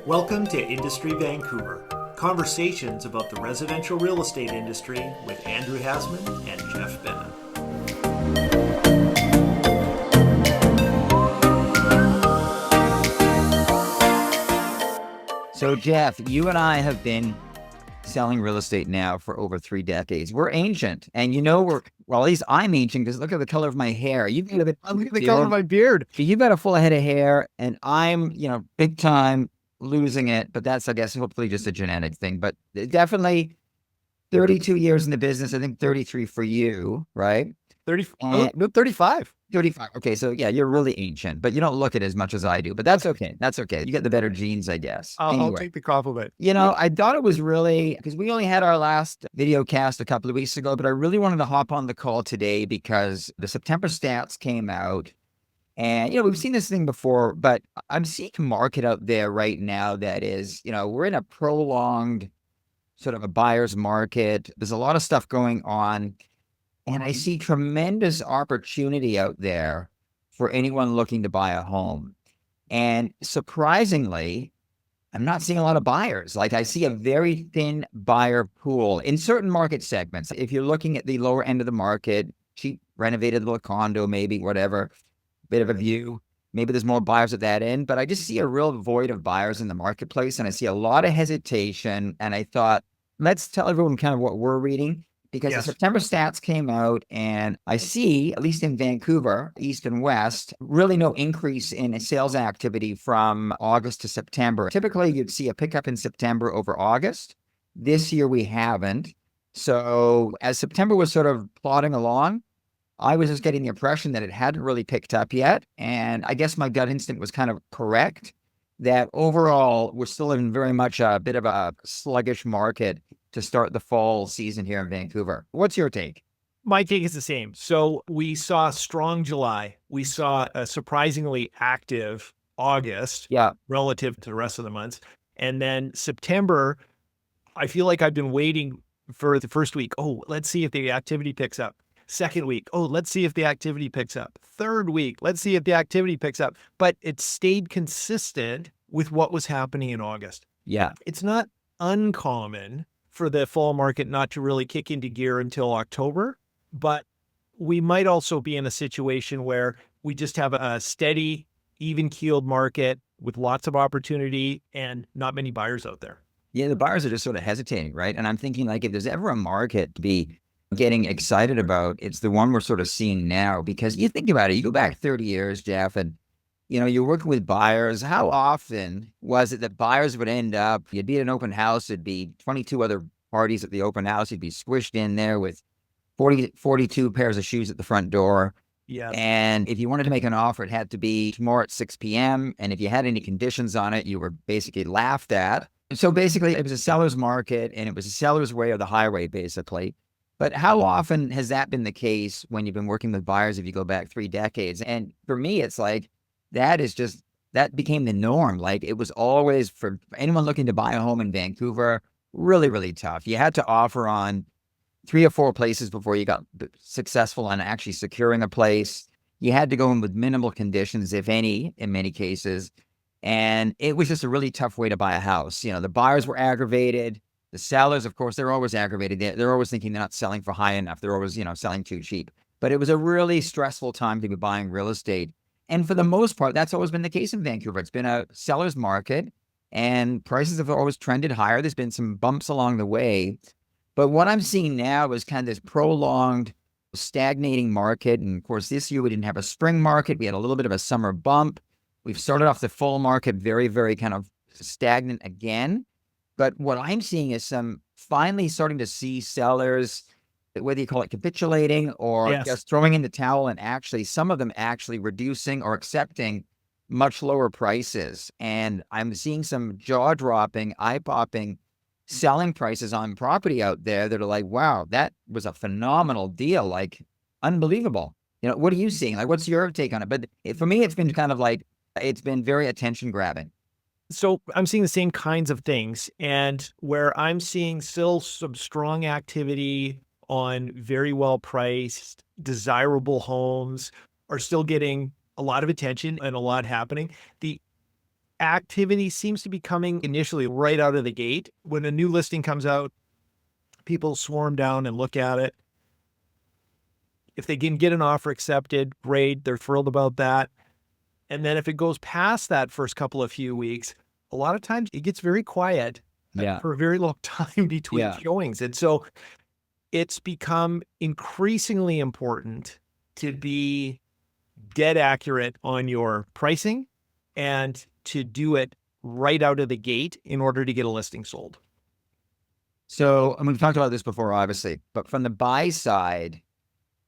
Welcome to Industry Vancouver, conversations about the residential real estate industry with Andrew Hasman and Jeff Bennett. So Jeff, you and I have been selling real estate now for over 3 decades. We're ancient, and well, at least I'm ancient because look at the color of my hair. You've got a bit, Look at the color of my beard. you've got a full head of hair, and I'm, big time losing it. But that's, I guess, hopefully just a genetic thing. But definitely 32 years in the business. I think 33 for you, right? 35. 35. Okay, so yeah, you're really ancient, but you don't look it as much as I do. But that's okay. That's okay. You get the better genes, I guess. I'll take the compliment. I thought it was really, because we only had our last video cast a couple of weeks ago, but I really wanted to hop on the call today because the September stats came out. And, we've seen this thing before, but I'm seeing a market out there right now that is, we're in a prolonged sort of a buyer's market. There's a lot of stuff going on. And I see tremendous opportunity out there for anyone looking to buy a home. And surprisingly, I'm not seeing a lot of buyers. Like I see a very thin buyer pool in certain market segments. If you're looking at the lower end of the market, cheap renovated little condo, maybe whatever, bit of a view, maybe there's more buyers at that end. But I just see a real void of buyers in the marketplace. And I see a lot of hesitation. And I thought, let's tell everyone kind of what we're reading. Because the September stats came out and I see, at least in Vancouver, East and West, really no increase in sales activity from August to September. Typically, you'd see a pickup in September over August. This year, we haven't. So as September was sort of plodding along, I was just getting the impression that it hadn't really picked up yet. And I guess my gut instinct was kind of correct, that overall, we're still in very much a bit of a sluggish market to start the fall season here in Vancouver. What's your take? My take is the same. So we saw a strong July. We saw a surprisingly active August relative to the rest of the months. And then September, I feel like I've been waiting for the first week. Oh, let's see if the activity picks up. Second week, oh, let's see if the activity picks up. Third week, let's see if the activity picks up. But it stayed consistent with what was happening in August. Yeah. It's not uncommon for the fall market not to really kick into gear until October, but we might also be in a situation where we just have a steady, even-keeled market with lots of opportunity and not many buyers out there. Yeah, the buyers are just sort of hesitating, right? And I'm thinking, like, if there's ever a market to be getting excited about, it's the one we're sort of seeing now. Because you think about it, you go back 30 years, Jeff, and you're working with buyers. How often was it that buyers would end up, you'd be at an open house, it'd be 22 other parties at the open house, you'd be squished in there with 42 pairs of shoes at the front door. Yeah. And if you wanted to make an offer, it had to be tomorrow at 6 p.m. And if you had any conditions on it, you were basically laughed at. So basically, it was a seller's market and it was a seller's way or the highway, basically. But how often has that been the case when you've been working with buyers if you go back 3 decades? And for me, it's like, that became the norm. Like it was always for anyone looking to buy a home in Vancouver, really, really tough. You had to offer on 3 or 4 places before you got successful on actually securing a place. You had to go in with minimal conditions, if any, in many cases. And it was just a really tough way to buy a house. The buyers were aggravated. The sellers, of course, they're always aggravated. They're always thinking they're not selling for high enough. They're always, selling too cheap. But it was a really stressful time to be buying real estate. And for the most part, that's always been the case in Vancouver. It's been a seller's market and prices have always trended higher. There's been some bumps along the way. But what I'm seeing now is kind of this prolonged stagnating market. And of course, this year we didn't have a spring market. We had a little bit of a summer bump. We've started off the fall market very, very kind of stagnant again. But what I'm seeing is finally starting to see sellers, whether you call it capitulating or just throwing in the towel, and actually some of them actually reducing or accepting much lower prices. And I'm seeing some jaw-dropping, eye-popping selling prices on property out there that are like, wow, that was a phenomenal deal, like unbelievable. What are you seeing? Like, what's your take on it? But for me, it's been kind of like, it's been very attention-grabbing. So I'm seeing the same kinds of things, and where I'm seeing still some strong activity on very well-priced, desirable homes are still getting a lot of attention and a lot happening. The activity seems to be coming initially right out of the gate. When a new listing comes out, people swarm down and look at it. If they can get an offer accepted, great. They're thrilled about that. And then if it goes past that first couple of few weeks, a lot of times it gets very quiet for a very long time between showings. And so it's become increasingly important to be dead accurate on your pricing and to do it right out of the gate in order to get a listing sold. So, and we've talked about this before, obviously, but from the buy side,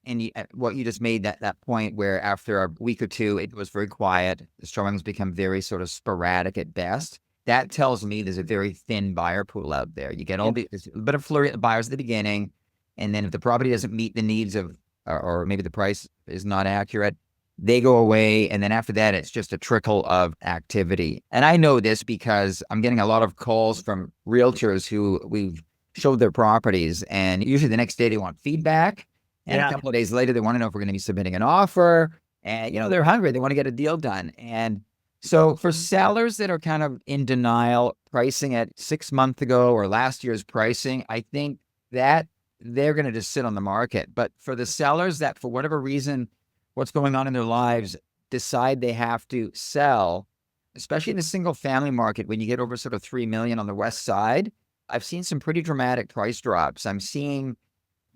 and what you just made that point where after a week or two, it was very quiet. The showings become very sort of sporadic at best. That tells me there's a very thin buyer pool out there. You get there's a bit of flurry at the buyers at the beginning. And then if the property doesn't meet the needs of, or maybe the price is not accurate, they go away. And then after that, it's just a trickle of activity. And I know this because I'm getting a lot of calls from realtors who we've showed their properties. And usually the next day they want feedback. And a couple of days later, they want to know if we're going to be submitting an offer. And, they're hungry. They want to get a deal done. And so for sellers that are kind of in denial, pricing at 6 months ago or last year's pricing, I think that they're going to just sit on the market. But for the sellers that, for whatever reason, what's going on in their lives, decide they have to sell, especially in the single family market, when you get over sort of 3 million on the west side, I've seen some pretty dramatic price drops. I'm seeing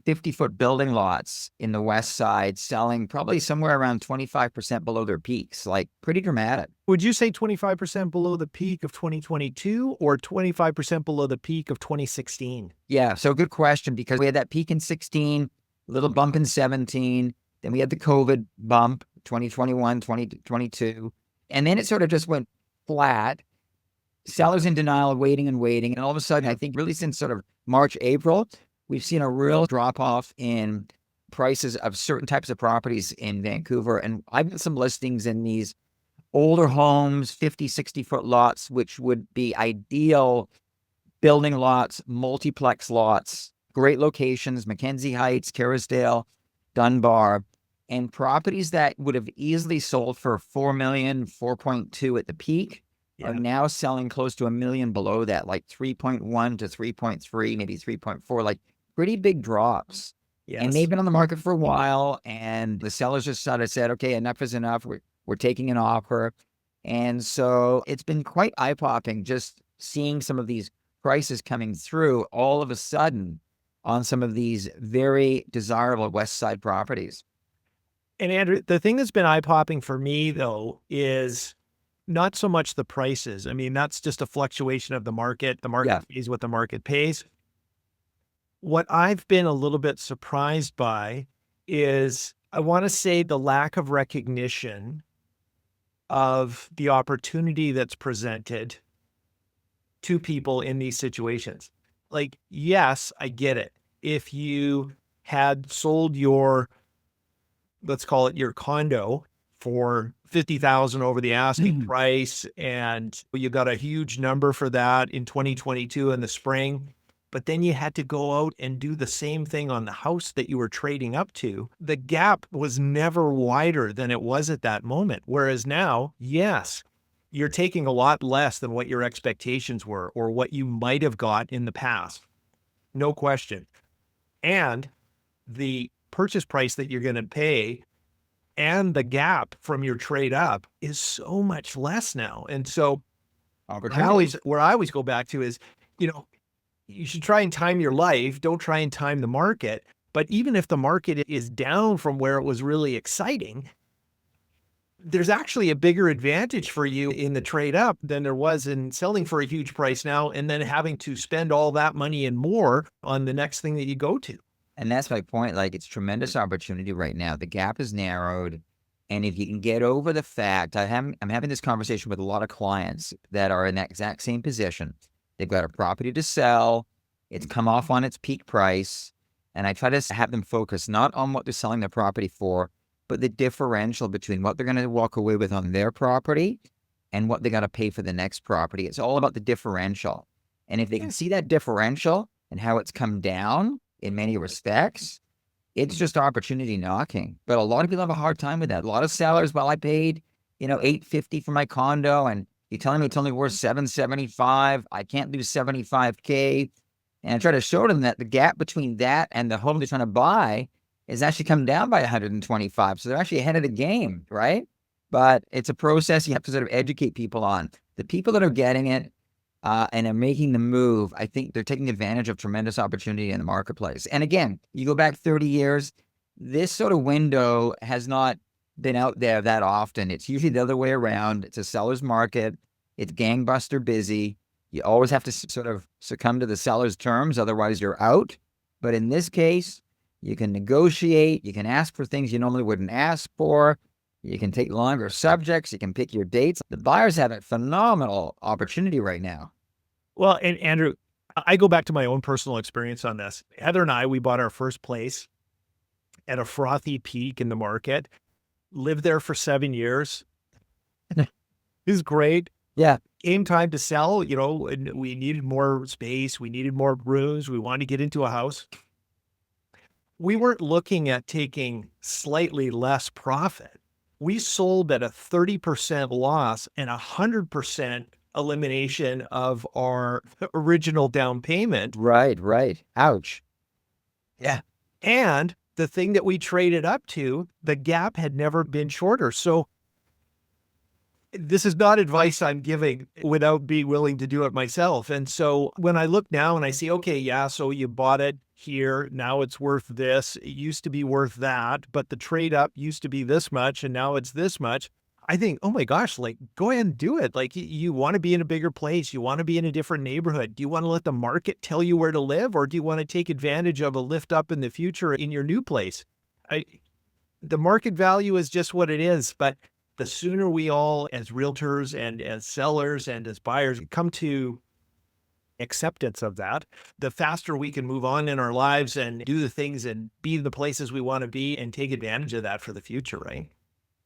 50-foot building lots in the west side selling probably somewhere around 25% below their peaks, like pretty dramatic. Would you say 25% below the peak of 2022 or 25% below the peak of 2016? Yeah, so good question, because we had that peak in 16, little bump in 17, then we had the COVID bump, 2021, 2022, and then it sort of just went flat. Sellers in denial, waiting and waiting, and all of a sudden, I think really since sort of March, April, we've seen a real drop-off in prices of certain types of properties in Vancouver. And I've got some listings in these older homes, 50, 60-foot lots, which would be ideal building lots, multiplex lots, great locations, Mackenzie Heights, Kerrisdale, Dunbar, and properties that would have easily sold for 4 million, 4.2 at the peak are now selling close to $1 million below that, like 3.1 to 3.3, maybe 3.4, like pretty big drops. And they've been on the market for a while, and the sellers just sort of said, okay, enough is enough. We're taking an offer. And so it's been quite eye-popping just seeing some of these prices coming through all of a sudden on some of these very desirable West Side properties. And Andrew, the thing that's been eye-popping for me, though, is not so much the prices. I mean, that's just a fluctuation of the market. The market pays what the market pays. What I've been a little bit surprised by is, I want to say, the lack of recognition of the opportunity that's presented to people in these situations. Like, yes, I get it. If you had sold your, let's call it your condo for $50,000 over the asking price, and you got a huge number for that in 2022 in the spring, but then you had to go out and do the same thing on the house that you were trading up to, the gap was never wider than it was at that moment. Whereas now, yes, you're taking a lot less than what your expectations were or what you might have got in the past. No question. And the purchase price that you're going to pay and the gap from your trade up is so much less now. And so where I always go back to is, you should try and time your life. Don't try and time the market. But even if the market is down from where it was really exciting, there's actually a bigger advantage for you in the trade up than there was in selling for a huge price now and then having to spend all that money and more on the next thing that you go to. And that's my point. Like, it's tremendous opportunity right now. The gap is narrowed. And if you can get over the fact, I'm having this conversation with a lot of clients that are in that exact same position. They've got a property to sell. It's come off on its peak price. And I try to have them focus not on what they're selling their property for, but the differential between what they're going to walk away with on their property and what they got to pay for the next property. It's all about the differential. And if they can see that differential and how it's come down in many respects, it's just opportunity knocking. But a lot of people have a hard time with that. A lot of sellers, well, I paid, $850 for my condo and You're telling me it's only worth 775. I can't do 75K. And I try to show them that the gap between that and the home they're trying to buy is actually come down by 125. So they're actually ahead of the game, right? But it's a process you have to sort of educate people on. The people that are getting it and are making the move, I think they're taking advantage of tremendous opportunity in the marketplace. And again, you go back 30 years, this sort of window has not been out there that often. It's usually the other way around. It's a seller's market. It's gangbuster busy. You always have to sort of succumb to the seller's terms, otherwise you're out. But in this case, you can negotiate. You can ask for things you normally wouldn't ask for. You can take longer subjects. You can pick your dates. The buyers have a phenomenal opportunity right now. Well, and Andrew, I go back to my own personal experience on this. Heather and I, we bought our first place at a frothy peak in the market, lived there for 7 years. It was great. Yeah. Came time to sell, you know, and we needed more space. We needed more rooms. We wanted to get into a house. We weren't looking at taking slightly less profit. We sold at a 30% loss and 100% elimination of our original down payment. Right, right. Ouch. Yeah. And the thing that we traded up to, the gap had never been shorter. So this is not advice I'm giving without being willing to do it myself. And so when I look now and I see, okay, yeah, so you bought it here, now it's worth this. It used to be worth that, but the trade up used to be this much and now it's this much. I think, oh my gosh, like go ahead and do it. Like you want to be in a bigger place. You want to be in a different neighborhood. Do you want to let the market tell you where to live, or do you want to take advantage of a lift up in the future in your new place? The market value is just what it is, but the sooner we all as realtors and as sellers and as buyers come to acceptance of that, the faster we can move on in our lives and do the things and be the places we want to be and take advantage of that for the future, right?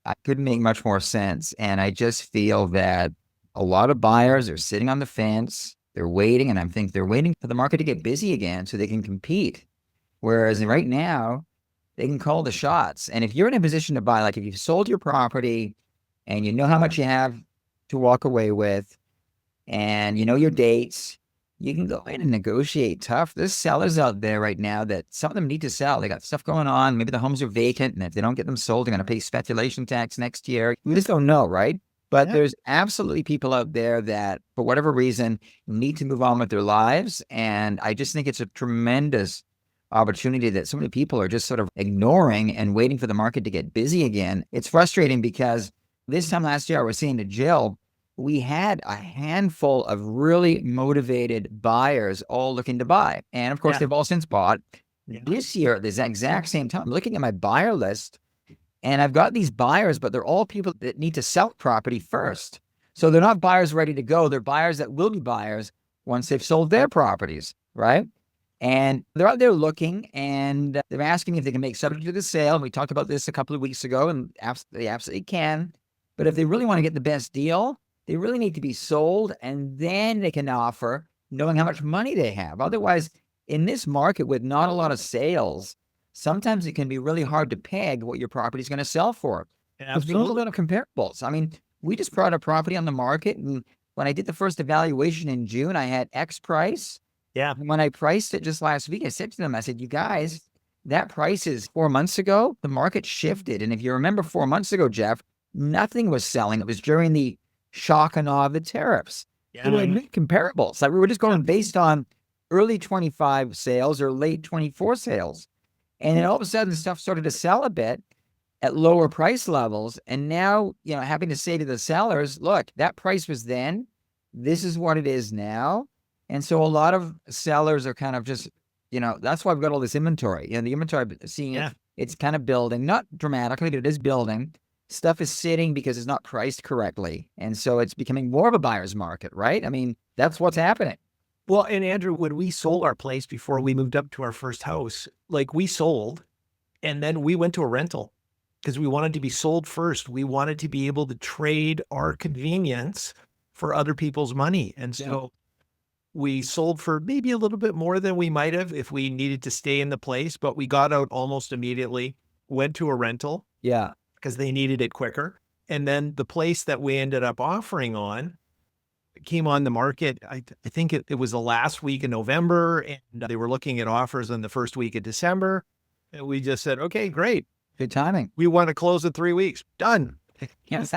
I couldn't make much more sense. And I just feel that a lot of buyers are sitting on the fence. They're waiting, and I think they're waiting for the market to get busy again so they can compete. Whereas right now, they can call the shots. And if you're in a position to buy, like if you've sold your property and you know how much you have to walk away with and you know your dates, you can go in and negotiate tough. There's sellers out there right now that some of them need to sell. They got stuff going on. Maybe the homes are vacant, and if they don't get them sold, they're going to pay speculation tax next year. We just don't know, right? But there's absolutely people out there that, for whatever reason, need to move on with their lives. And I just think it's a tremendous opportunity that so many people are just sort of ignoring and waiting for the market to get busy again. It's frustrating because this time last year, I was saying to Jill, we had a handful of really motivated buyers all looking to buy. And of course, they've all since bought. This year, at this exact same time, I'm looking at my buyer list, and I've got these buyers, but they're all people that need to sell property first. So they're not buyers ready to go. They're buyers that will be buyers once they've sold their properties, right? And they're out there looking, and they're asking me if they can make subject to the sale. And we talked about this a couple of weeks ago, and they absolutely can. But if they really want to get the best deal, they really need to be sold, and then they can offer knowing how much money they have. Otherwise, in this market with not a lot of sales, sometimes it can be really hard to peg what your property is going to sell for. There's a lot of comparables. I mean, we just brought a property on the market, and when I did the first evaluation in June, I had X price. Yeah. And when I priced it just last week, I said to them, I said, you guys, that price is 4 months ago. The market shifted. And if you remember 4 months ago, Jeff, nothing was selling. It was during the shock and awe of the tariffs. Yeah. We had comparables. Like we were just going based on early 25 sales or late 24 sales. And then all of a sudden stuff started to sell a bit at lower price levels. And now, you know, having to say to the sellers, look, that price was then, this is what it is now. And so a lot of sellers are kind of just, you know, that's why we've got all this inventory. You know, the inventory, seeing it's kind of building, not dramatically, but it is building. Stuff is sitting because it's not priced correctly. And so it's becoming more of a buyer's market, right? I mean, that's what's happening. Well, and Andrew, when we sold our place before we moved up to our first house, like we sold and then we went to a rental because we wanted to be sold first. We wanted to be able to trade our convenience for other people's money. And so we sold for maybe a little bit more than we might have if we needed to stay in the place, but we got out almost immediately, went to a rental. Yeah. Because they needed it quicker. And then the place that we ended up offering on came on the market, I think it was the last week in November, and they were looking at offers in the first week of December. And we just said, okay, great. Good timing. We want to close in 3 weeks. Done. Yes.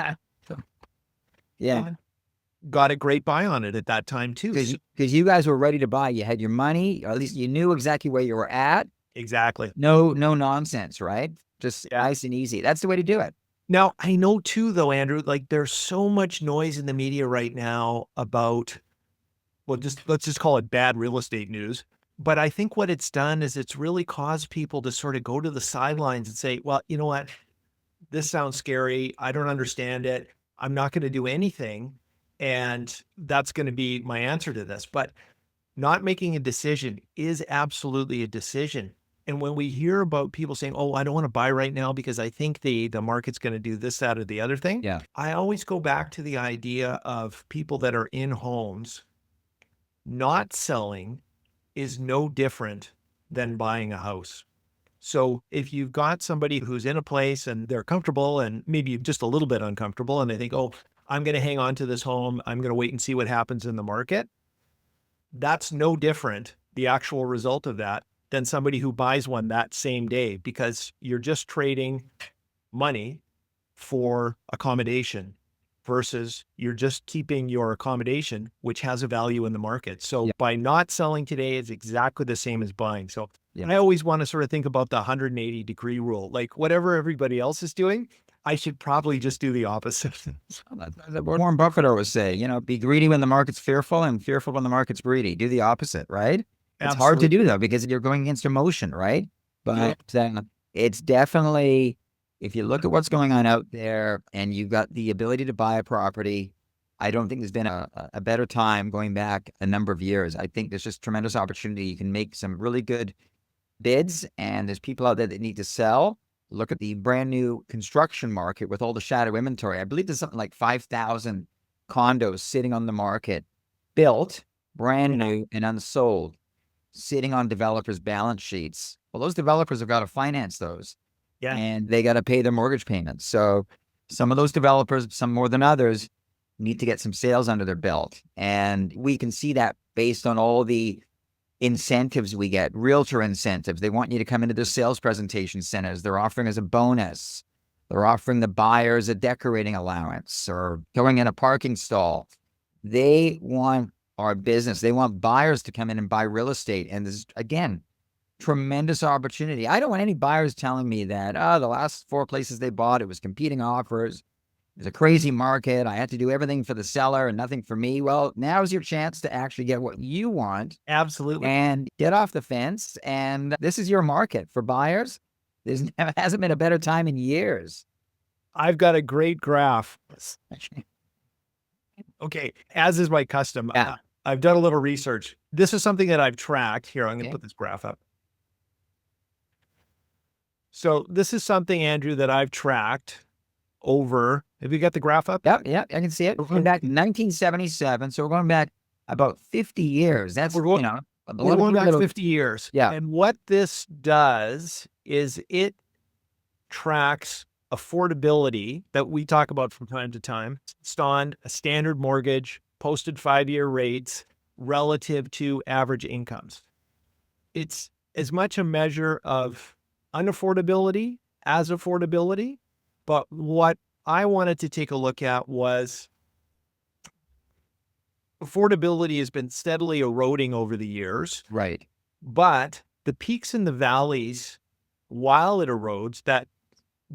Yeah. Got a great buy on it at that time too. Because you guys were ready to buy. You had your money, or at least you knew exactly where you were at. Exactly. No nonsense, right? Just nice and easy. That's the way to do it. Now, I know too, though, Andrew, like there's so much noise in the media right now about, well, let's just call it bad real estate news. But I think what it's done is it's really caused people to sort of go to the sidelines and say, well, you know what? This sounds scary. I don't understand it. I'm not going to do anything. And that's going to be my answer to this. But not making a decision is absolutely a decision. And when we hear about people saying, oh, I don't want to buy right now because I think the market's going to do this, that, or the other thing. Yeah. I always go back to the idea of people that are in homes. Not selling is no different than buying a house. So if you've got somebody who's in a place and they're comfortable and maybe just a little bit uncomfortable and they think, oh, I'm going to hang on to this home, I'm going to wait and see what happens in the market. That's no different, the actual result of that, than somebody who buys one that same day, because you're just trading money for accommodation versus you're just keeping your accommodation, which has a value in the market. So by not selling today is exactly the same as buying. So I always want to sort of think about the 180-degree rule, like whatever everybody else is doing, I should probably just do the opposite. Warren Buffett always say, be greedy when the market's fearful and fearful when the market's greedy. Do the opposite, right? It's hard to do though, because you're going against emotion, right? But it's definitely, if you look at what's going on out there and you've got the ability to buy a property, I don't think there's been a better time going back a number of years. I think there's just tremendous opportunity. You can make some really good bids, and there's people out there that need to sell. Look at the brand new construction market with all the shadow inventory. I believe there's something like 5,000 condos sitting on the market, built, brand new and unsold, sitting on developers' balance sheets. Well, those developers have got to finance those. Yeah. And they got to pay their mortgage payments. So some of those developers, some more than others, need to get some sales under their belt. And we can see that based on all the incentives we get, realtor incentives. They want you to come into their sales presentation centers. They're offering as a bonus. They're offering the buyers a decorating allowance or going in a parking stall. They want our business. They want buyers to come in and buy real estate. And there's, again, tremendous opportunity. I don't want any buyers telling me that, the last 4 places they bought, it was competing offers. It's a crazy market. I had to do everything for the seller and nothing for me. Well, now's your chance to actually get what you want. Absolutely. And get off the fence. And this is your market for buyers. There hasn't been a better time in years. I've got a great graph. Okay, as is my custom. Yeah. I've done a little research. This is something that I've tracked. Here, I'm going to put this graph up. So this is something, Andrew, that I've tracked over. Have you got the graph up? Yep, I can see it. We're going back to 1977. So we're going back about 50 years. That's, we're going back 50 years. Yeah. And what this does is it tracks affordability that we talk about from time to time. It's on a standard mortgage, posted 5-year rates relative to average incomes. It's as much a measure of unaffordability as affordability. But what I wanted to take a look at was affordability has been steadily eroding over the years. Right. But the peaks and the valleys, while it erodes, that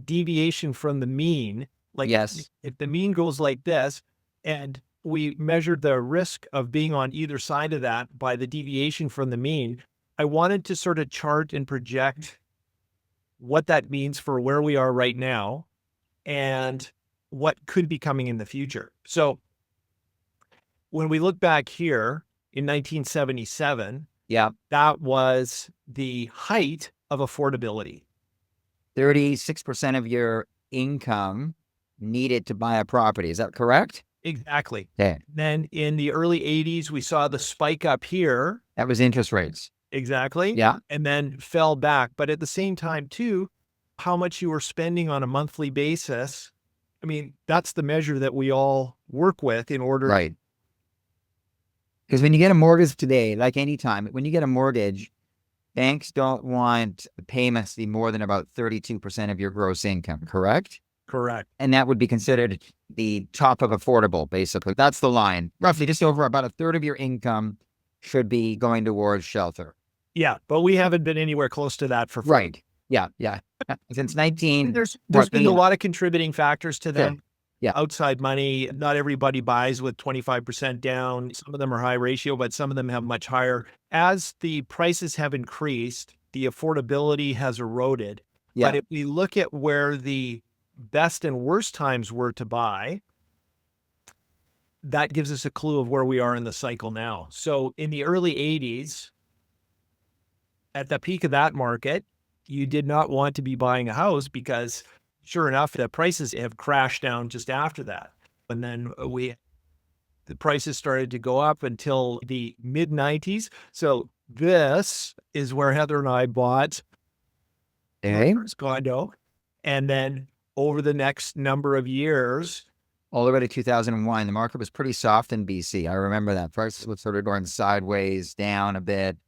deviation from the mean, like if the mean goes like this, and we measured the risk of being on either side of that by the deviation from the mean, I wanted to sort of chart and project what that means for where we are right now and what could be coming in the future. So when we look back here in 1977, that was the height of affordability. 36% of your income needed to buy a property. Is that correct? Exactly. Yeah. Then in the early 80s, we saw the spike up here. That was interest rates. Exactly. Yeah. And then fell back. But at the same time, too, how much you were spending on a monthly basis. I mean, that's the measure that we all work with in order Because when you get a mortgage today, like any time, when you get a mortgage, banks don't want payments to be more than about 32% of your gross income, correct? Correct. And that would be considered the top of affordable, basically. That's the line. Roughly just over about a third of your income should be going towards shelter. Yeah, but we haven't been anywhere close to that for Right. Yeah, yeah. Since 19... There's been a lot of contributing factors to that. Sure. Yeah. Outside money, not everybody buys with 25% down. Some of them are high ratio, but some of them have much higher. As the prices have increased, the affordability has eroded. Yeah. But if we look at where the best and worst times were to buy, that gives us a clue of where we are in the cycle now. So in the early 80s, at the peak of that market, you did not want to be buying a house because sure enough, the prices have crashed down just after that. And then the prices started to go up until the mid 90s. So this is where Heather and I bought our first condo. And then over the next number of years, all the way to 2001, the market was pretty soft in BC. I remember that. Prices were sort of going sideways, down a bit.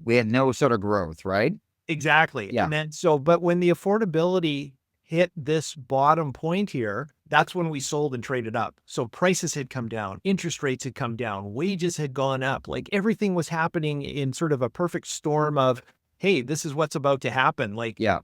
We had no sort of growth, right? Exactly. Yeah. And then but when the affordability hit this bottom point here, that's when we sold and traded up. So prices had come down, interest rates had come down, wages had gone up. Like everything was happening in sort of a perfect storm of, hey, this is what's about to happen. Like, yeah.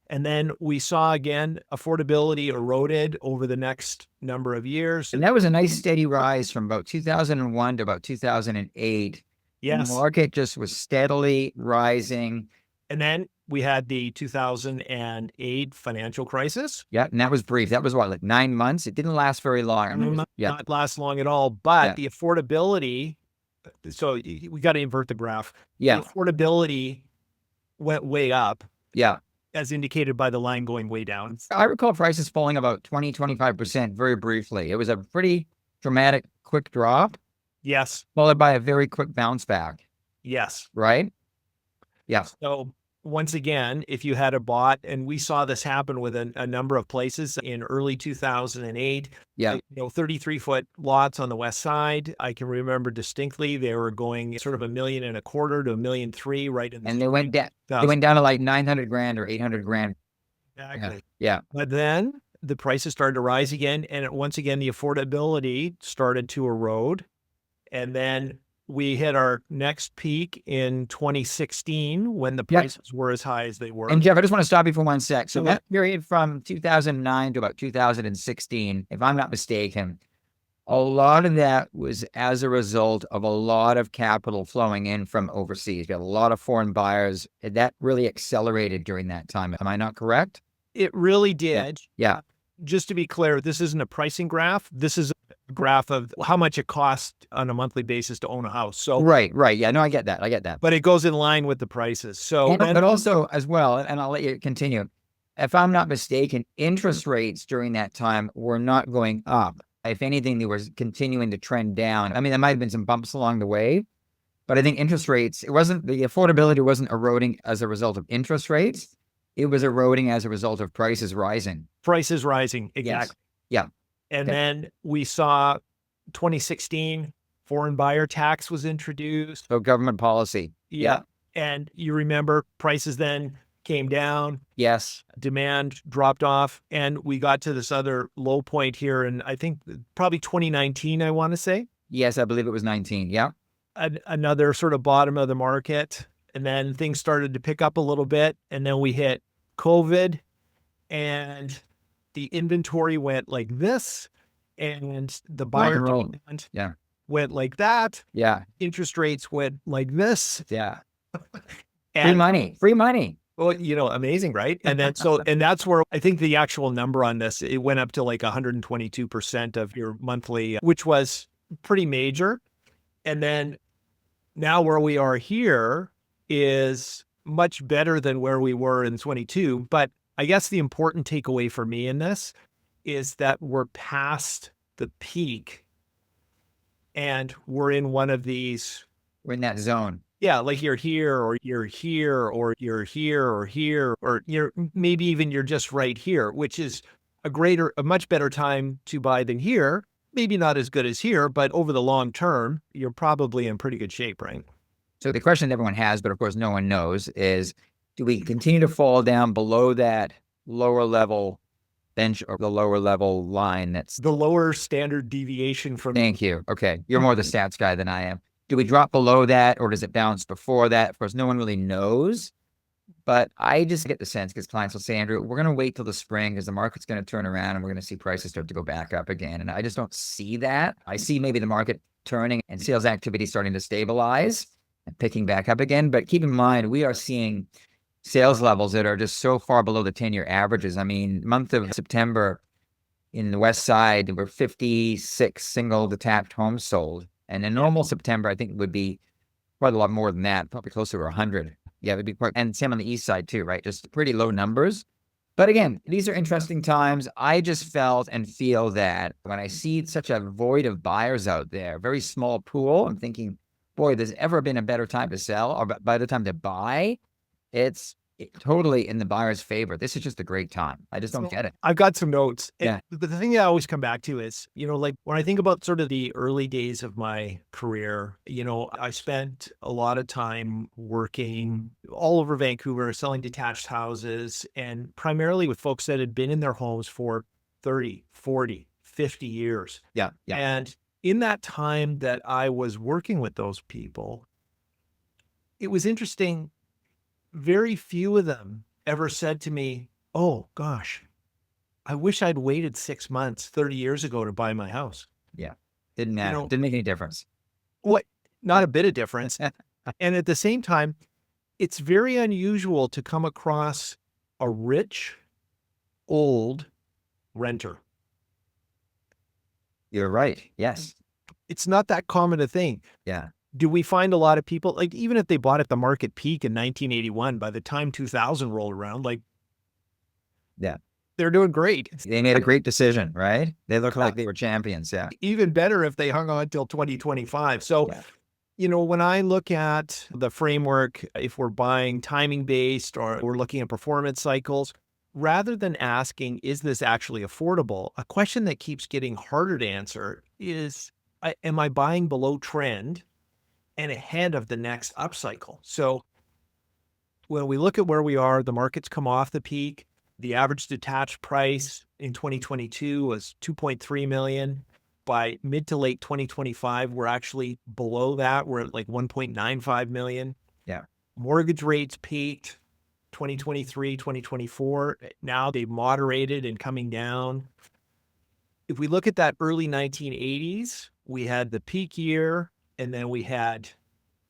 And then we saw again, affordability eroded over the next number of years. And that was a nice steady rise from about 2001 to about 2008. Yes. The market just was steadily rising. And then we had the 2008 financial crisis. Yeah, and that was brief. That was what, like 9 months? It didn't last very long. Not last long at all, but the affordability, so we got to invert the graph. Yeah. The affordability went way up. Yeah. As indicated by the line going way down. I recall prices falling about 20-25% very briefly. It was a pretty dramatic, quick drop. Yes. Followed by a very quick bounce back. Yes. Right? Yeah. So once again, if you had a bought, and we saw this happen with a number of places in early 2008, 33-foot lots on the west side. I can remember distinctly they were going sort of $1.25 million to $1.3 million right in the and they went down. They went down to like 900 grand or 800 grand. Exactly. Yeah. But then the prices started to rise again, and once again the affordability started to erode, and then we hit our next peak in 2016 when the prices were as high as they were. And Jeff, I just want to stop you for 1 sec. So that period from 2009 to about 2016, if I'm not mistaken, a lot of that was as a result of a lot of capital flowing in from overseas. You had a lot of foreign buyers. That really accelerated during that time. Am I not correct? It really did. Yeah. Just to be clear, this isn't a pricing graph. This is a graph of how much it costs on a monthly basis to own a house. So right. Yeah, no, I get that. But it goes in line with the prices. So but also as well, and I'll let you continue. If I'm not mistaken, interest rates during that time were not going up. If anything, they were continuing to trend down. I mean, there might have been some bumps along the way, but I think interest rates, the affordability wasn't eroding as a result of interest rates. It was eroding as a result of prices rising. Prices rising, exactly. Yes. Yeah. And then we saw 2016, foreign buyer tax was introduced. So government policy. Yeah. And you remember prices then came down. Yes. Demand dropped off. And we got to this other low point here. And I think probably 2019, I want to say. Yes, I believe it was 19. Yeah. Another sort of bottom of the market. And then things started to pick up a little bit. And then we hit COVID and the inventory went like this. And the buyer demand went like that. Yeah. Interest rates went like this. Yeah. And free money. Well, amazing, right? And then and that's where I think the actual number on this, it went up to like 122% of your monthly, which was pretty major. And then now where we are here is much better than where we were in 22. But I guess the important takeaway for me in this is that we're past the peak and we're in one of these. We're in that zone. Yeah, like you're here, or you're here, or you're here, or here, or maybe even you're just right here, which is a much better time to buy than here. maybe not as good as here, but over the long term, you're probably in pretty good shape, right? So the question everyone has, but of course no one knows, is do we continue to fall down below that lower level bench or the lower level line that's the lower standard deviation from... Thank you. Okay. You're more the stats guy than I am. Do we drop below that or does it bounce before that? Of course, no one really knows. But I just get the sense because clients will say, Andrew, we're going to wait till the spring because the market's going to turn around and we're going to see prices start to go back up again. And I just don't see that. I see maybe the market turning and sales activity starting to stabilize and picking back up again. But keep in mind, we are seeing sales levels that are just so far below the 10-year averages. I mean, month of September in the West Side, there were 56 single detached homes sold. And a normal September, I think, would be quite a lot more than that, probably closer to 100. Yeah, it'd be quite, and same on the East Side too, right? Just pretty low numbers. But again, these are interesting times. I just felt and feel that when I see such a void of buyers out there, very small pool, I'm thinking, boy, there's ever been a better time to sell or by the time to buy, it's totally in the buyer's favor. This is just a great time. I just don't get it. I've got some notes. Yeah. But the thing that I always come back to is, like when I think about sort of the early days of my career, I spent a lot of time working all over Vancouver, selling detached houses, and primarily with folks that had been in their homes for 30, 40, 50 years. Yeah. Yeah. And in that time that I was working with those people, it was interesting. Very few of them ever said to me, oh gosh, I wish I'd waited 6 months 30 years ago to buy my house. Yeah. Didn't matter. Didn't make any difference. What? Not a bit of difference. And at the same time, it's very unusual to come across a rich, old renter. You're right. Yes. It's not that common a thing. Yeah. Do we find a lot of people, like even if they bought at the market peak in 1981, by the time 2000 rolled around, yeah, they're doing great. They made a great decision, right? They look like they were champions. Yeah. Even better if they hung on till 2025. So, when I look at the framework, if we're buying timing based or we're looking at performance cycles, rather than asking, is this actually affordable? A question that keeps getting harder to answer is, am I buying below trend and ahead of the next upcycle? So when we look at where we are, the market's come off the peak. The average detached price in 2022 was 2.3 million. By mid to late 2025, we're actually below that. We're at like 1.95 million. Yeah. Mortgage rates peaked 2023, 2024. Now they've moderated and coming down. If we look at that early 1980s, we had the peak year, and then we had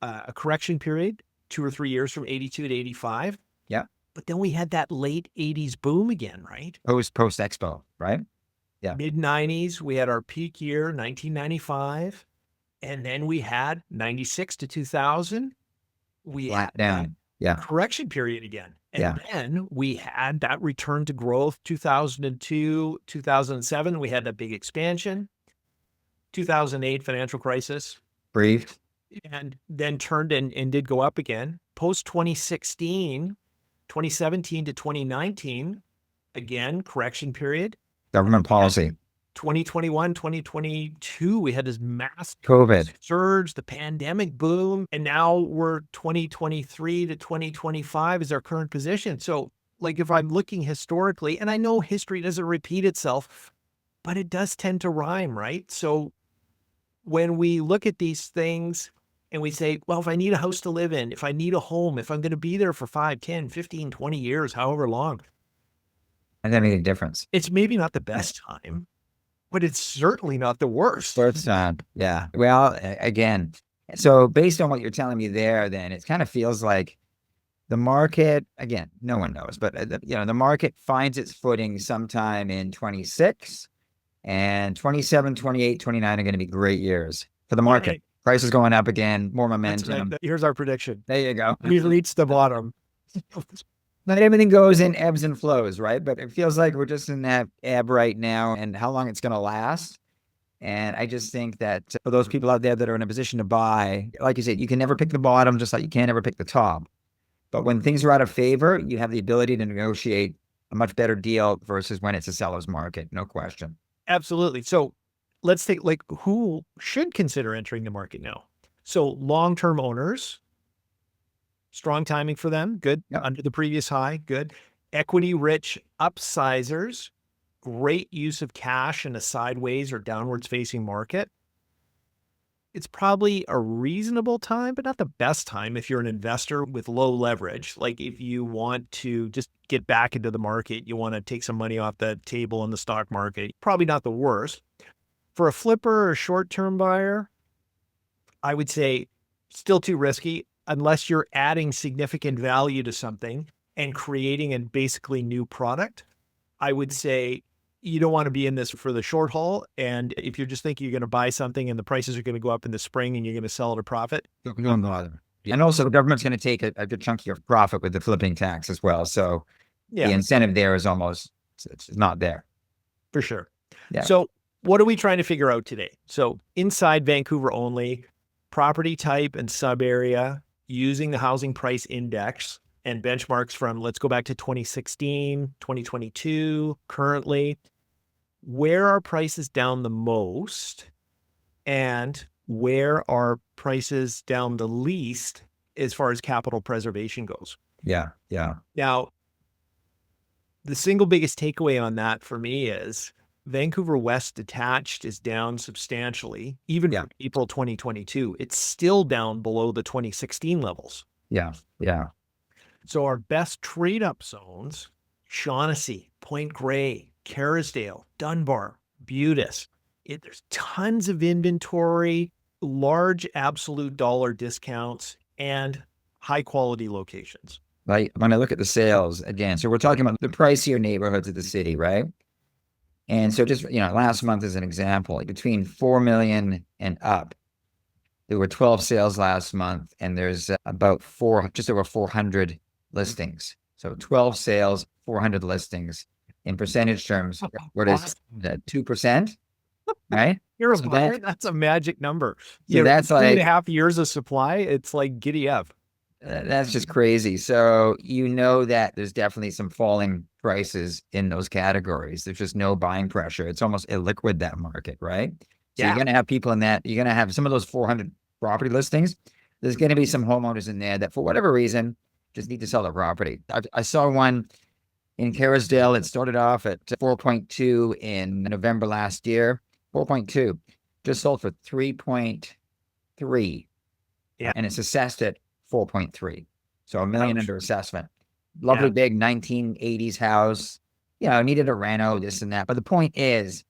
a correction period, 2 or 3 years from 82 to 85. Yeah. But then we had that late 80s boom again, right? Post Expo, right? Yeah. Mid 90s, we had our peak year, 1995. And then we had 96 to 2000. We Flat had down. Yeah. correction period again. And then we had that return to growth, 2002, 2007. We had that big expansion. 2008 financial crisis. Breathed. And then turned and did go up again. Post 2016, 2017 to 2019, again, correction period. Government policy. 2021, 2022, we had this massive COVID surge, the pandemic boom, and now we're 2023 to 2025 is our current position. So like if I'm looking historically, and I know history doesn't repeat itself, but it does tend to rhyme, right? So when we look at these things and we say, well, if I need a house to live in, if I need a home, if I'm going to be there for 5, 10, 15, 20 years, however long, and that made a difference. It's maybe not the best time, but it's certainly not the worst. Worst time. Yeah. Well, again, so based on what you're telling me there, then it kind of feels like the market, again, no one knows, but the market finds its footing sometime in 26, and 27, 28, 29 are going to be great years for the market. Right. Prices going up again, more momentum. Right. Here's our prediction. There you go. We've reached the bottom. Not everything goes in ebbs and flows, right? But it feels like we're just in that ebb right now, and how long it's going to last. And I just think that for those people out there that are in a position to buy, like you said, you can never pick the bottom, just like you can't ever pick the top. But when things are out of favor, you have the ability to negotiate a much better deal versus when it's a seller's market. No question. Absolutely. So let's take like who should consider entering the market now. So long-term owners, strong timing for them, good. Yep. Under the previous high, good. Equity-rich upsizers, great use of cash in a sideways or downwards facing market. It's probably a reasonable time, but not the best time if you're an investor with low leverage. Like if you want to just get back into the market, you want to take some money off the table in the stock market, probably not the worst. For a flipper or short-term buyer, I would say still too risky unless you're adding significant value to something and creating a basically new product. I would say you don't want to be in this for the short haul. And if you're just thinking you're going to buy something and the prices are going to go up in the spring and you're going to sell at a profit. Don't bother. And also the government's going to take a good chunk of your profit with the flipping tax as well. So the incentive there is almost, it's not there. For sure. Yeah. So what are we trying to figure out today? So inside Vancouver only, property type and sub area, using the housing price index and benchmarks from, let's go back to 2016, 2022, currently. Where are prices down the most and where are prices down the least as far as capital preservation goes? Yeah. Now, the single biggest takeaway on that for me is Vancouver West detached is down substantially, even from April 2022. It's still down below the 2016 levels. Yeah. So our best trade-up zones, Shaughnessy, Point Grey, Kerrisdale, Dunbar, Budas. There's tons of inventory, large absolute dollar discounts, and high-quality locations. Like when I look at the sales again, so we're talking about the pricier neighborhoods of the city, right? And so just, last month as an example, between 4 million and up, there were 12 sales last month and there's about just over 400 listings. So 12 sales, 400 listings. In percentage terms, what is that, 2%? Right? That's a magic number. So that's like 2.5 years of supply. It's like giddy up. That's just crazy. So that there's definitely some falling prices in those categories. There's just no buying pressure. It's almost illiquid, that market, right? So you're going to have people in that. You're going to have some of those 400 property listings. There's going to be some homeowners in there that for whatever reason just need to sell their property. I saw one in Kerrisdale. It started off at 4.2 in November last year. 4.2 just sold for 3.3. Yeah. And it's assessed at 4.3. So $1 million under assessment. Lovely big 1980s house. Needed a reno, this and that. But the point is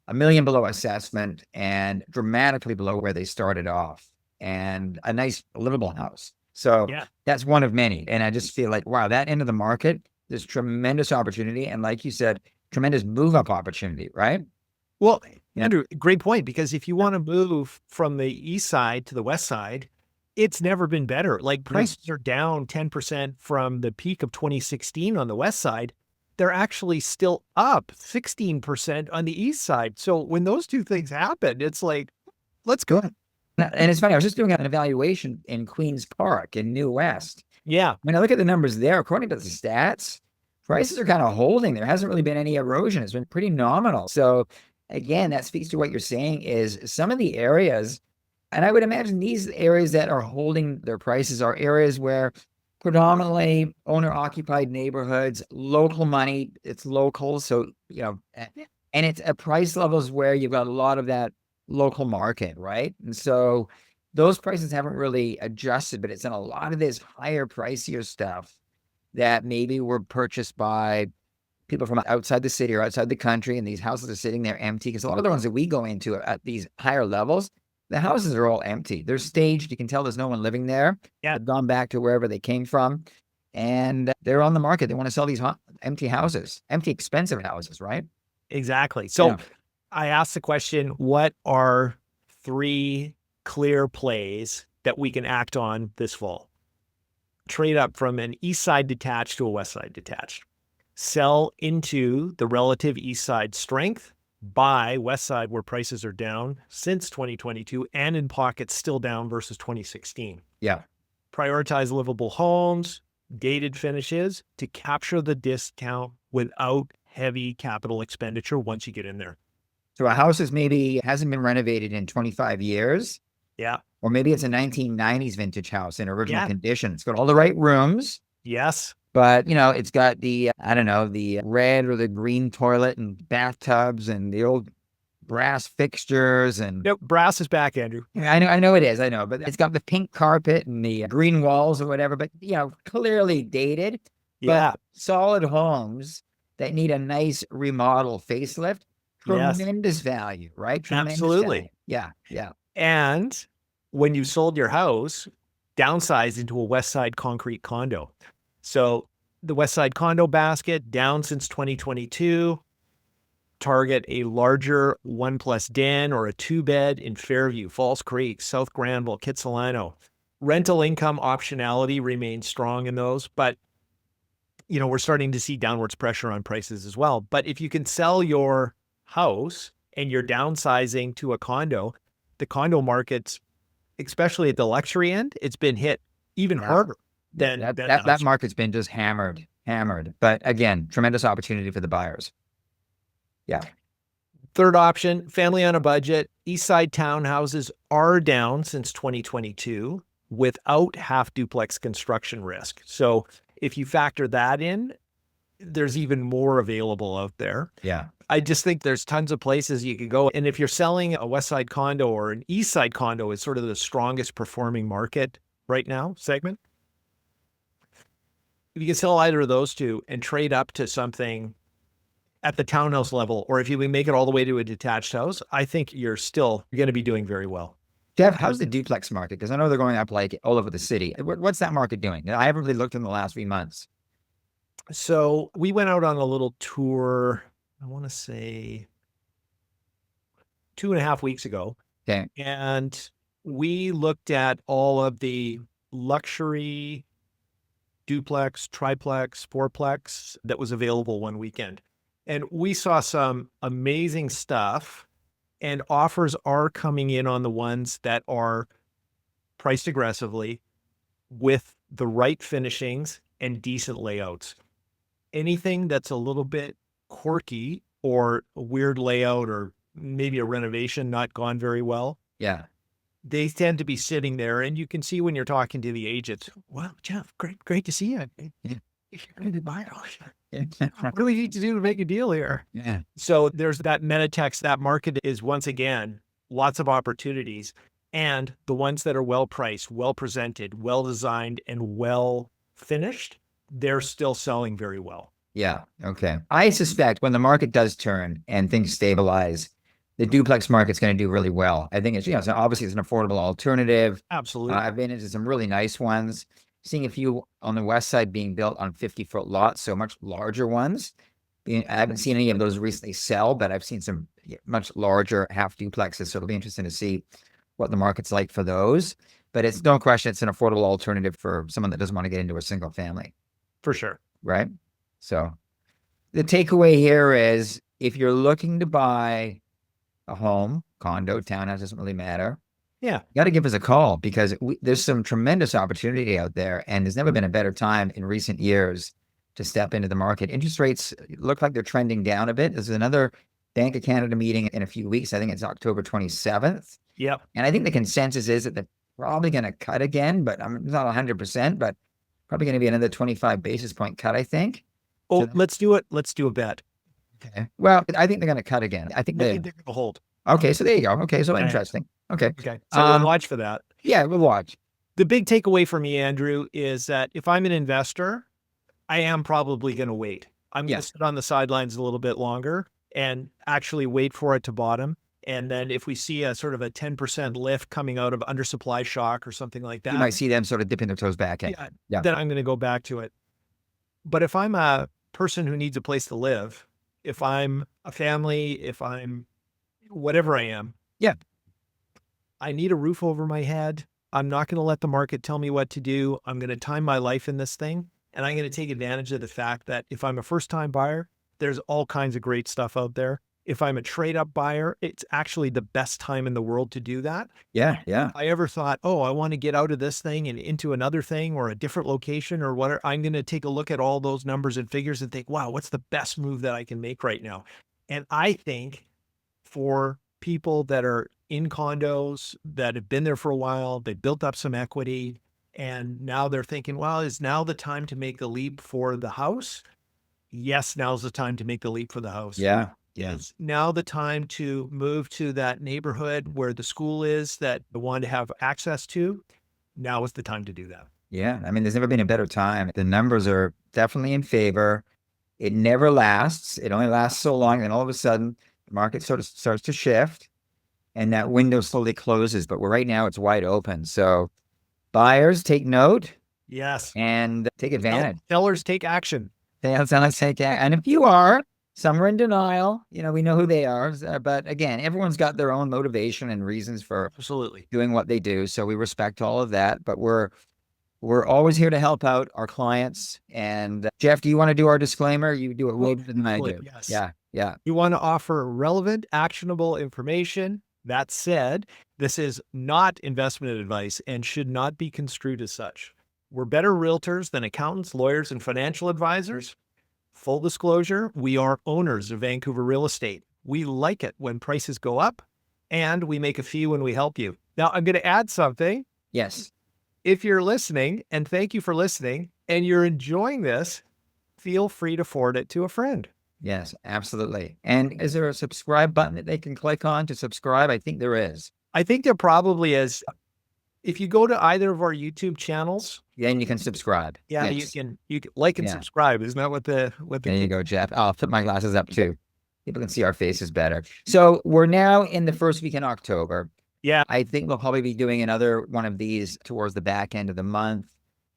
$1 million below assessment and dramatically below where they started off, and a nice livable house. So that's one of many. And I just feel like, wow, that end of the market, there's tremendous opportunity. And like you said, tremendous move up opportunity, right? Well, Andrew, great point, because if you want to move from the east side to the west side, it's never been better. Like prices are down 10% from the peak of 2016 on the west side. They're actually still up 16% on the east side. So when those two things happen, it's like, let's go. And it's funny, I was just doing an evaluation in Queen's Park in New West. Yeah. When I look at the numbers there, according to the stats, prices are kind of holding. There hasn't really been any erosion. It's been pretty nominal. So again, that speaks to what you're saying is some of the areas, and I would imagine these areas that are holding their prices are areas where predominantly owner-occupied neighborhoods, local money, it's local. So, and it's at price levels where you've got a lot of that local market, right? And so those prices haven't really adjusted, but it's in a lot of this higher, pricier stuff that maybe were purchased by people from outside the city or outside the country, and these houses are sitting there empty. Because a lot of the ones that we go into at these higher levels, the houses are all empty. They're staged. You can tell there's no one living there. Yeah. They've gone back to wherever they came from, and they're on the market. They want to sell these empty houses, empty, expensive houses, right? Exactly. So I asked the question, what are 3 clear plays that we can act on this fall? Trade up from an east side detached to a west side detached. Sell into the relative east side strength. Buy west side where prices are down since 2022 and in pockets still down versus 2016. Yeah. Prioritize livable homes, gated finishes to capture the discount without heavy capital expenditure once you get in there. So a house is maybe hasn't been renovated in 25 years, Yeah. or maybe it's a 1990s vintage house in original Yeah. condition. It's got all the right rooms, Yes. but it's got the, I don't know, the red or the green toilet and bathtubs and the old brass fixtures and Nope. Brass is back, Andrew. I know it is, I know, but it's got the pink carpet and the green walls or whatever, but clearly dated, Yeah. but solid homes that need a nice remodel facelift. Yes. Tremendous value, right? Tremendous Absolutely. value. Yeah, yeah. And when you sold your house, downsized into a West Side concrete condo. So the West Side condo basket down since 2022. Target a larger 1+ den or a 2-bed in Fairview, Falls Creek, South Granville, Kitsilano. Rental income optionality remains strong in those, but we're starting to see downwards pressure on prices as well. But if you can sell your house and you're downsizing to a condo, the condo markets, especially at the luxury end, it's been hit even harder than that market's been just hammered. But again, tremendous opportunity for the buyers. Yeah. Third option, family on a budget. East Side townhouses are down since 2022 without half duplex construction risk. So if you factor that in, there's even more available out there. Yeah. I just think there's tons of places you could go. And if you're selling a West Side condo or an East Side condo, is sort of the strongest performing market right now segment. If you can sell either of those two and trade up to something at the townhouse level, or if you make it all the way to a detached house, I think you're going to be doing very well. Jeff, how's the duplex market? Because I know they're going up like all over the city. What's that market doing? I haven't really looked in the last few months. So we went out on a little tour, I want to say 2.5 weeks ago. Okay. And we looked at all of the luxury duplex, triplex, fourplex that was available one weekend. And we saw some amazing stuff, and offers are coming in on the ones that are priced aggressively with the right finishings and decent layouts. Anything that's a little bit quirky or a weird layout or maybe a renovation not gone very well. Yeah. They tend to be sitting there, and you can see when you're talking to the agents, wow, Jeff, great to see you. Yeah. If you're going to buy it, what do we need to do to make a deal here? Yeah. So there's that metatext. That market is, once again, lots of opportunities. And the ones that are well priced, well presented, well designed, and well finished, they're still selling very well. Yeah. Okay. I suspect when the market does turn and things stabilize, the duplex market's going to do really well. I think it's, so obviously it's an affordable alternative. Absolutely. I've been into some really nice ones. Seeing a few on the west side being built on 50-foot lots, so much larger ones. I haven't seen any of those recently sell, but I've seen some much larger half duplexes. So it'll be interesting to see what the market's like for those. But it's no question, it's an affordable alternative for someone that doesn't want to get into a single family. For sure. Right? So the takeaway here is if you're looking to buy a home, condo, townhouse, doesn't really matter. Yeah. You got to give us a call because there's some tremendous opportunity out there, and there's never been a better time in recent years to step into the market. Interest rates look like they're trending down a bit. There's another Bank of Canada meeting in a few weeks. I think it's October 27th. Yep. And I think the consensus is that they're probably going to cut again, but I'm not 100%, but probably going to be another 25 basis point cut, I think. Oh, let's do it. Let's do a bet. Okay. Well, I think they're going to cut again. I think they're going to hold. Okay, so there you go. Okay, so interesting. Okay. Okay. So we'll watch for that. Yeah, we'll watch. The big takeaway for me, Andrew, is that if I'm an investor, I am probably going to wait. I'm going to sit on the sidelines a little bit longer and actually wait for it to bottom. And then if we see a sort of a 10% lift coming out of undersupply shock or something like that, you might see them sort of dipping their toes back in. Yeah. Then I'm going to go back to it. But if I'm a person who needs a place to live, if I'm a family, if I'm whatever I am, I need a roof over my head. I'm not going to let the market tell me what to do. I'm going to time my life in this thing. And I'm going to take advantage of the fact that if I'm a first-time buyer, there's all kinds of great stuff out there. If I'm a trade-up buyer, it's actually the best time in the world to do that. Yeah. If I ever thought, oh, I want to get out of this thing and into another thing or a different location or whatever, I'm going to take a look at all those numbers and figures and think, wow, what's the best move that I can make right now? And I think for people that are in condos that have been there for a while. They built up some equity, and now they're thinking, well, is now the time to make the leap for the house? Yes, now's the time to make the leap for the house. Yeah. Yeah. Is now the time to move to that neighborhood where the school is that they want to have access to? Now is the time to do that. Yeah. I mean, there's never been a better time. The numbers are definitely in favor. It never lasts. It only lasts so long. And all of a sudden, the market sort of starts to shift and that window slowly closes. But right now, it's wide open. So buyers, take note. Yes. And take advantage. Sellers, take action. Sellers, take action. And if you are, some are in denial. You know, we know who they are. But again, everyone's got their own motivation and reasons for absolutely doing what they do. So we respect all of that. But we're always here to help out our clients. And Jeff, do you want to do our disclaimer? You do it way better than I do. Yes. Yeah. Yeah. You want to offer relevant, actionable information. That said, this is not investment advice and should not be construed as such. We're better realtors than accountants, lawyers, and financial advisors. Full disclosure, we are owners of Vancouver real estate. We like it when prices go up, and we make a fee when we help you. Now, I'm going to add something. Yes. If you're listening, and thank you for listening, and you're enjoying this, feel free to forward it to a friend. Yes, absolutely. And is there a subscribe button that they can click on to subscribe? I think there is. I think there probably is. If you go to either of our YouTube channels, then you can subscribe. Yeah, yes. you can like and subscribe. Isn't that what the There you go, Jeff. I'll put my glasses up too. People can see our faces better. So we're now in the first week in October. Yeah. I think we'll probably be doing another one of these towards the back end of the month.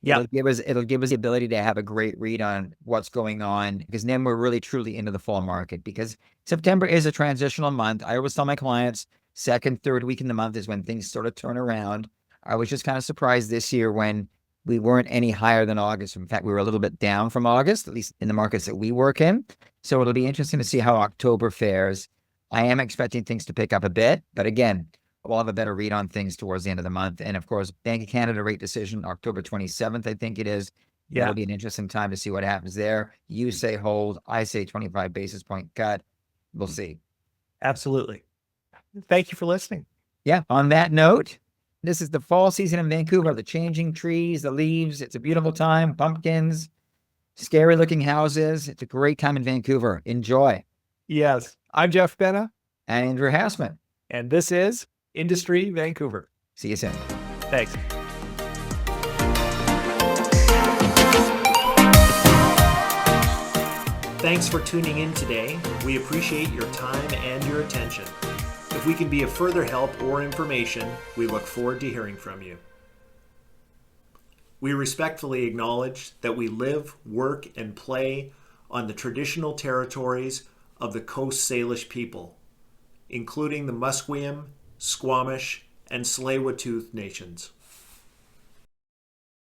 Yeah. It'll give us the ability to have a great read on what's going on, because then we're really truly into the fall market, because September is a transitional month. I always tell my clients second, third week in the month is when things sort of turn around. I was just kind of surprised this year when we weren't any higher than August. In fact, we were a little bit down from August, at least in the markets that we work in. So it'll be interesting to see how October fares. I am expecting things to pick up a bit, but again, we'll have a better read on things towards the end of the month. And of course, Bank of Canada rate decision, October 27th, I think it is. Yeah. It'll be an interesting time to see what happens there. You say hold, I say 25 basis point cut. We'll see. Absolutely. Thank you for listening. Yeah. On that note, this is the fall season in Vancouver, the changing trees, the leaves. It's a beautiful time. Pumpkins, scary looking houses. It's a great time in Vancouver. Enjoy. Yes. I'm Jeff Benna. And Andrew Hassman. And this is Industry Vancouver. See you soon. Thanks. Thanks for tuning in today. We appreciate your time and your attention. If we can be of further help or information, we look forward to hearing from you. We respectfully acknowledge that we live, work, and play on the traditional territories of the Coast Salish people, including the Musqueam, Squamish, and Tsleil-Waututh nations.